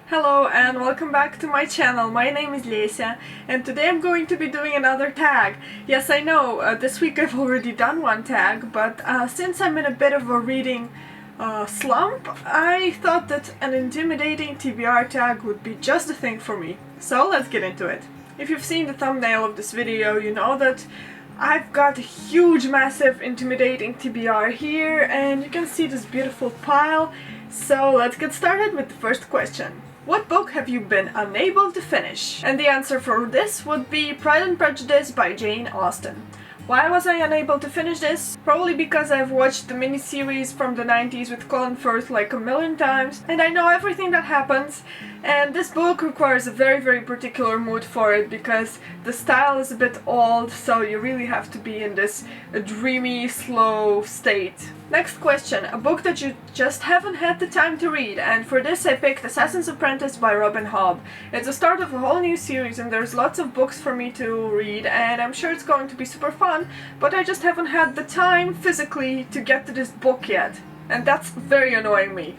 Hello and welcome back to my channel. My name is Lesia and today I'm going to be doing another tag. Yes, I know, this week I've already done one tag, but since I'm in a bit of a reading slump, I thought that an intimidating TBR tag would be just the thing for me. So let's get into it. If you've seen the thumbnail of this video, you know that I've got a huge, massive, intimidating TBR here, and you can see this beautiful pile. So let's get started with the first question. What book have you been unable to finish? And the answer for this would be Pride and Prejudice by Jane Austen. Why was I unable to finish this? Probably because I've watched the miniseries from the 90s with Colin Firth like a million times, and I know everything that happens, and this book requires a very particular mood for it because the style is a bit old, so you really have to be in this dreamy, slow state. Next question, a book that you just haven't had the time to read, and for this I picked Assassin's Apprentice by Robin Hobb. It's the start of a whole new series and there's lots of books for me to read, and I'm sure it's going to be super fun, but I just haven't had the time physically to get to this book yet, and that's very annoying me.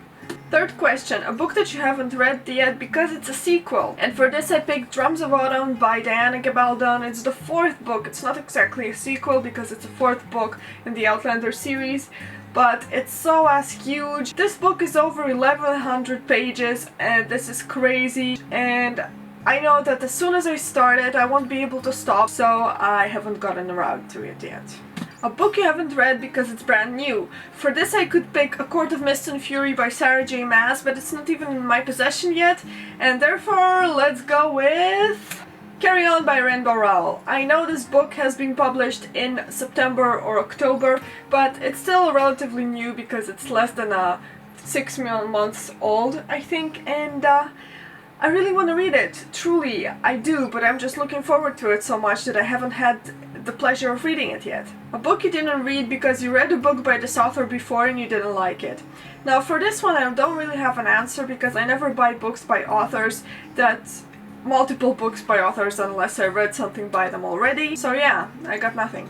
Third question, a book that you haven't read yet because it's a sequel. And for this I picked Drums of Autumn by Diana Gabaldon. It's the fourth book. It's not exactly a sequel because it's the fourth book in the Outlander series, but it's so huge. This book is over 1100 pages and this is crazy, and I know that as soon as I start it I won't be able to stop, so I haven't gotten around to it yet. A book you haven't read because it's brand new. For this I could pick A Court of Mist and Fury by Sarah J Maas, but it's not even in my possession yet, and therefore let's go with Carry On by Rainbow Rowell. I know this book has been published in September or October, but it's still relatively new because it's less than 6 months old, I think, and I really want to read it. Truly, I do, but I'm just looking forward to it so much that I haven't had the pleasure of reading it yet. A book you didn't read because you read a book by this author before and you didn't like it. Now for this one I don't really have an answer because I never buy books by authors multiple books by authors unless I read something by them already. So yeah, I got nothing.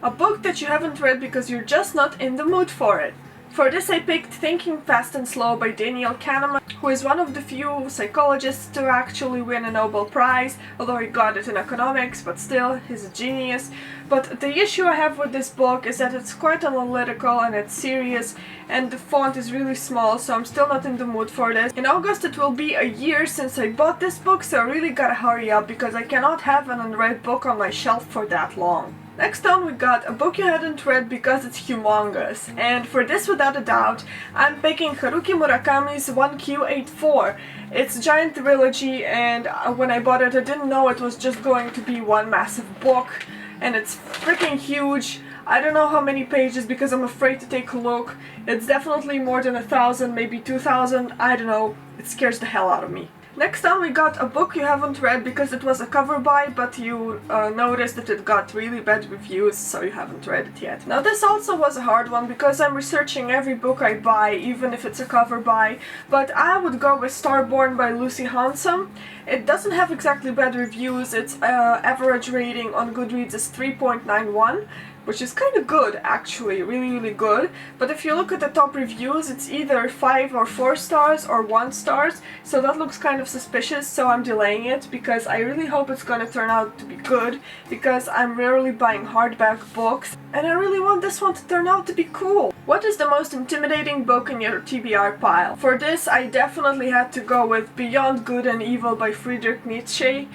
A book that you haven't read because you're just not in the mood for it. For this I picked Thinking Fast and Slow by Daniel Kahneman, who is one of the few psychologists to actually win a Nobel Prize, although he got it in economics, but still, he's a genius. But the issue I have with this book is that it's quite analytical and it's serious, and the font is really small, so I'm still not in the mood for this. In August it will be a year since I bought this book, so I really gotta hurry up because I cannot have an unread book on my shelf for that long. Next on we got a book you hadn't read because it's humongous, and for this without a doubt I'm picking Haruki Murakami's 1Q84. It's a giant trilogy, and when I bought it I didn't know it was just going to be one massive book, and it's freaking huge. I don't know how many pages because I'm afraid to take a look. It's definitely more than 1,000, maybe 2,000, I don't know. It scares the hell out of me. Next on we got a book you haven't read because it was a cover buy, but you noticed that it got really bad reviews, so you haven't read it yet. Now this also was a hard one because I'm researching every book I buy, even if it's a cover buy, but I would go with Starborn by Lucy Hansom. It doesn't have exactly bad reviews. Its average rating on Goodreads is 3.91. which is kind of good, actually, really good. But if you look at the top reviews, it's either 5 or 4 stars or 1 stars, so that looks kind of suspicious, so I'm delaying it because I really hope it's gonna turn out to be good, because I'm rarely buying hardback books, and I really want this one to turn out to be cool. What is the most intimidating book in your TBR pile? For this, I definitely had to go with Beyond Good and Evil by Friedrich Nietzsche,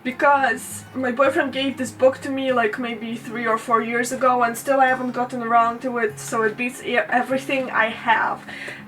because my boyfriend gave this book to me like maybe 3 or 4 years ago and still I haven't gotten around to it, so it beats everything I have.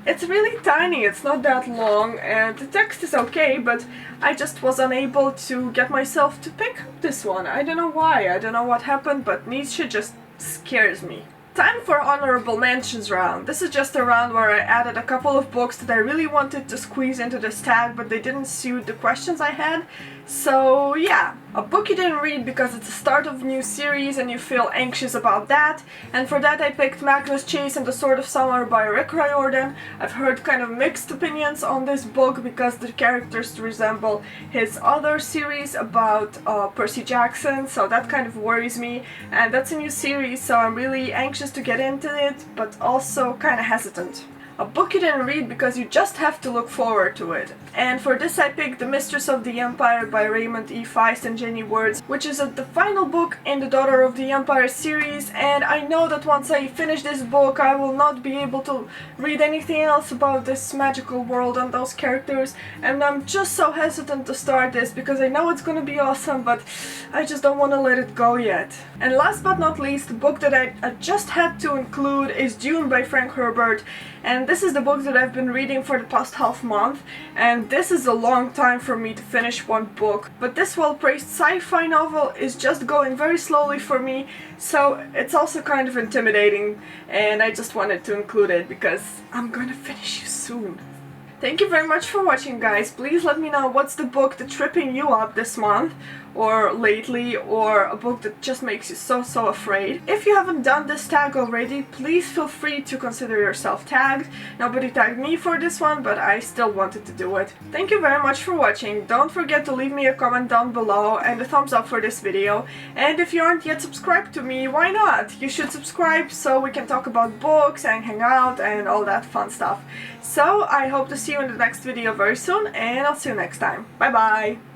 It's really tiny, it's not that long, and the text is okay, but I just was unable to get myself to pick this one. I don't know why, I don't know what happened, but Nietzsche just scares me. Time for honorable mentions round. This is just a round where I added a couple of books that I really wanted to squeeze into this tag, but they didn't suit the questions I had. So yeah, a book you didn't read because it's the start of a new series and you feel anxious about that, and for that I picked Magnus Chase and the Sword of Summer by Rick Riordan. I've heard kind of mixed opinions on this book because the characters resemble his other series about Percy Jackson, so that kind of worries me, and that's a new series, so I'm really anxious to get into it, but also kind of hesitant. a book you didn't read because you just have to look forward to it. And for this I picked The Mistress of the Empire by Raymond E. Feist and Jenny Words, which is the final book in the Daughter of the Empire series, and I know that once I finish this book I will not be able to read anything else about this magical world and those characters, and I'm just so hesitant to start this because I know it's gonna be awesome, but I just don't want to let it go yet. And last but not least, the book that I just had to include is Dune by Frank Herbert, and this is the book that I've been reading for the past half month, and this is a long time for me to finish one book. But this well-praised sci-fi novel is just going very slowly for me, so it's also kind of intimidating, and I just wanted to include it because I'm gonna finish you soon. Thank you very much for watching, guys. Please let me know what's the book that's tripping you up this month or lately, or a book that just makes you so afraid. If you haven't done this tag already, please feel free to consider yourself tagged. Nobody tagged me for this one, but I still wanted to do it. Thank you very much for watching. Don't forget to leave me a comment down below and a thumbs up for this video. And if you aren't yet subscribed to me, why not? You should subscribe so we can talk about books and hang out and all that fun stuff. So I hope to see you in the next video very soon, and I'll see you next time. Bye bye!